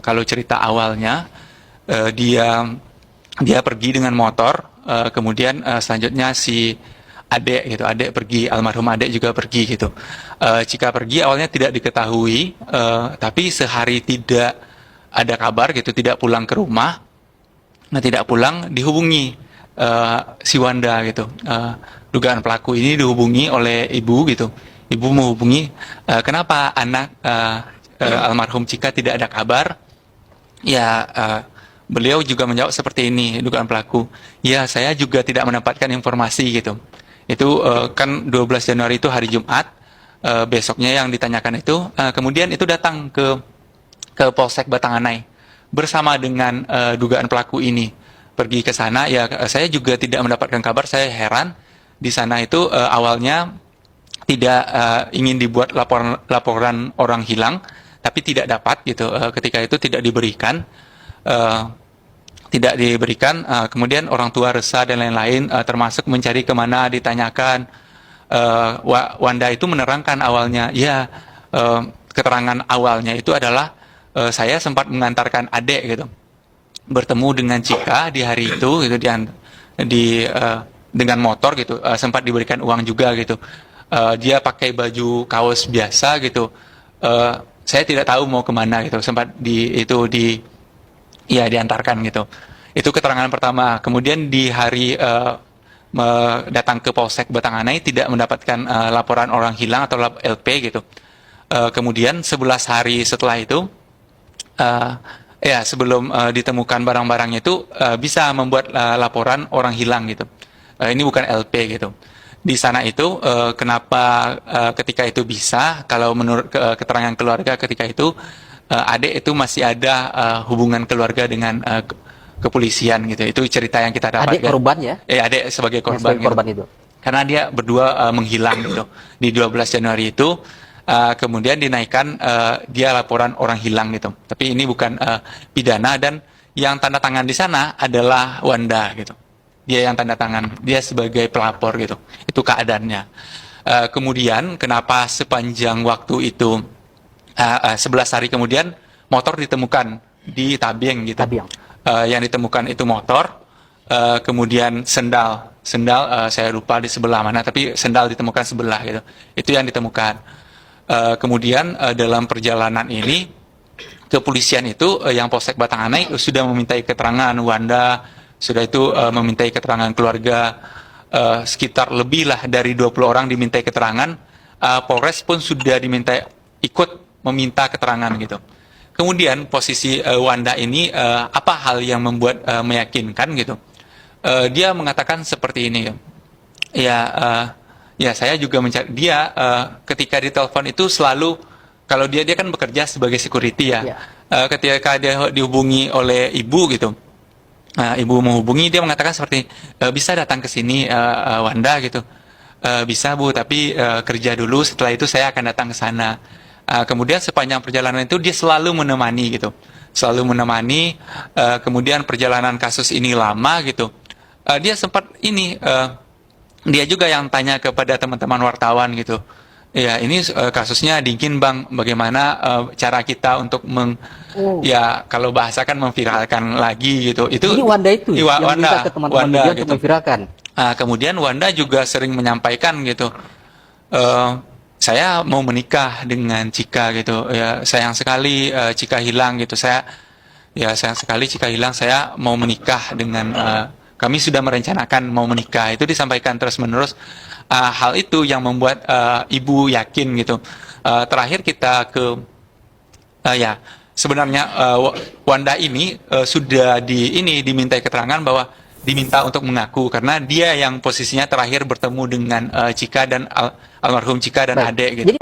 Kalau cerita awalnya dia pergi dengan motor, kemudian selanjutnya si adek pergi, almarhum adek juga pergi gitu. Jika pergi awalnya tidak diketahui, tapi sehari tidak ada kabar gitu, tidak pulang ke rumah. Nah, tidak pulang, dihubungi si Wanda gitu. Dugaan pelaku ini dihubungi oleh ibu gitu. Ibu menghubungi, kenapa anak almarhum Cika tidak ada kabar? Ya, beliau juga menjawab seperti ini, dugaan pelaku. Ya, saya juga tidak mendapatkan informasi gitu. Itu kan 12 Januari itu hari Jumat, besoknya yang ditanyakan itu, kemudian itu datang ke Polsek Batanganai bersama dengan dugaan pelaku ini. Pergi ke sana, ya saya juga tidak mendapatkan kabar, saya heran. Di sana itu awalnya tidak ingin dibuat laporan orang hilang, tapi tidak dapat gitu. Ketika itu tidak diberikan, kemudian orang tua resah dan lain-lain, termasuk mencari kemana, ditanyakan. Wanda itu menerangkan awalnya, ya keterangan awalnya itu adalah saya sempat mengantarkan adik gitu, bertemu dengan Cika di hari itu gitu, dengan motor gitu, sempat diberikan uang juga gitu. Dia pakai baju kaos biasa gitu. Saya tidak tahu mau kemana gitu, sempat diantarkan gitu. Itu keterangan pertama. Kemudian di hari datang ke Polsek Batanganai tidak mendapatkan laporan orang hilang atau LP gitu. Kemudian 11 hari setelah itu, sebelum ditemukan barang-barangnya itu, bisa membuat laporan orang hilang gitu. Ini bukan LP gitu. Di sana itu kenapa ketika itu bisa? Kalau menurut keterangan keluarga ketika itu, adik itu masih ada hubungan keluarga dengan kepolisian gitu. Itu cerita yang kita dapatkan. Adik korban ya? Adik sebagai korban. Sebagai korban gitu. itu. Karena dia berdua menghilang gitu di 12 Januari itu. Kemudian dinaikkan dia laporan orang hilang gitu. Tapi ini bukan pidana, dan yang tanda tangan di sana adalah Wanda gitu. Dia yang tanda tangan, dia sebagai pelapor gitu. Itu keadaannya. Kemudian kenapa sepanjang waktu itu 11 hari kemudian motor ditemukan di Tabieng gitu. Yang ditemukan itu motor, kemudian sendal saya lupa di sebelah mana, tapi sendal ditemukan sebelah gitu. Itu yang ditemukan. Kemudian dalam perjalanan ini kepolisian itu yang Polsek Batanganai sudah memintai keterangan Wanda, sudah itu memintai keterangan keluarga, sekitar lebih lah dari 20 orang dimintai keterangan. Polres pun sudah diminta ikut meminta keterangan gitu. Kemudian posisi Wanda ini apa hal yang membuat meyakinkan gitu? Dia mengatakan seperti ini ya, saya juga mencari dia ketika ditelepon itu selalu, kalau dia kan bekerja sebagai security ya. Ketika dia dihubungi oleh ibu gitu, ibu menghubungi, dia mengatakan seperti, bisa datang ke sini Wanda gitu. Bisa Bu, tapi kerja dulu, setelah itu saya akan datang ke sana. Kemudian sepanjang perjalanan itu dia selalu menemani gitu, kemudian perjalanan kasus ini lama gitu. Dia sempat ini, dia juga yang tanya kepada teman-teman wartawan gitu. Ya, ini kasusnya dingin Bang, bagaimana cara kita untuk ya kalau bahasa kan memviralkan lagi gitu. Itu ini Wanda itu yang Wanda, minta ke teman-teman media gitu. untuk memviralkan. Kemudian Wanda juga sering menyampaikan gitu, saya mau menikah dengan Cika gitu. Ya, sayang sekali Cika hilang gitu. Sayang sekali Cika hilang, saya mau menikah dengan kami sudah merencanakan mau menikah. Itu disampaikan terus-menerus. Hal itu yang membuat ibu yakin gitu. Terakhir kita sebenarnya Wanda ini sudah dimintai keterangan bahwa diminta untuk mengaku, karena dia yang posisinya terakhir bertemu dengan Cika dan almarhum Cika dan adek gitu. Jadi